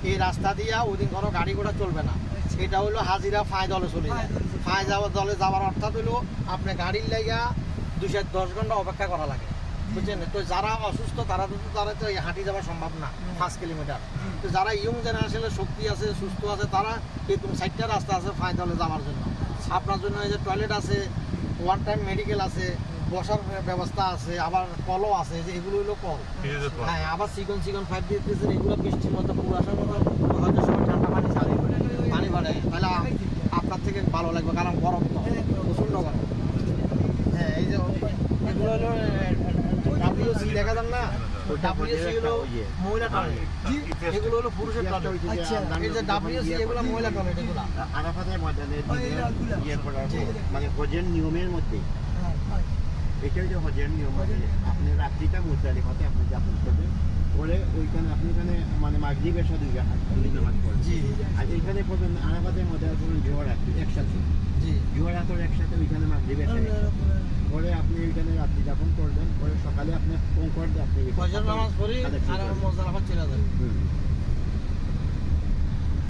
এই রাস্তা দিয়ে ওই দিন কোনো গাড়ি ঘোড়া চলবে না। এটা হলো হাজিরা ফাঁয় দলে চলে যায়। ফাঁয় দলে যাওয়ার অর্থাৎ হলো আপনি গাড়ির লাইগা 210 ঘন্টা অপেক্ষা করা লাগে, বুঝছেন? তো যারা অসুস্থ তারা তো হাঁটি যাওয়া সম্ভব না 5 কিলোমিটার। তো যারা ইয়ং জেনারেশনের শক্তি আছে, সুস্থ আছে, তারা এরকম 60টা রাস্তা আছে ফাঁয় দলে যাওয়ার জন্য। আপনার জন্য এই যে টয়লেট আছে, ওয়ান টাইম মেডিকেল আছে, বসার ব্যবস্থা আছে, আবার কলও আছে, যে এগুলো হলো কল। হ্যাঁ, আবার চিকন পাইপ দিয়ে দিয়েছেন, এগুলো বৃষ্টির মতো কুয়াশার মতো হয়তো সময় ঠান্ডা পানি ছাড়ে, পানি বাড়ে, তাহলে আপনার থেকে ভালো লাগবে, কারণ গরম তো প্রচণ্ড গরম। হ্যাঁ, এই যে এগুলো হলো WC দেখা যান না, WC হলো মহিলা টয়লেট, এগুলো হলো পুরুষের টয়লেট। এই যে WC এগুলো মহিলা টয়লেট, এগুলো আরাফাতের ময়দানে ইয়ে করার মানে হজের নিয়মের মধ্যে এটা যে হজের নিয়ম আছে, আপনি রাত্রিটা মুজদালিফাতে আপনি যাপন করবেন, পরে ওইখানে আপনি এখানে মানে মাগরিব এশা দুই নামাজ পড়বেন। আর এইখানে পড়বেন আরাফাতের মধ্যে পড়বেন জোহর রাত্রি একসাথে, জোহর রাতের একসাথে ওইখানে মাগরিব এশা, পরে আপনি ওইখানে রাত্রি যাপন করবেন, পরে সকালে আপনি কঙ্কর দিয়ে আপনি ফজর নামাজ পড়ি আর মুজদালিফা চলে যাবেন।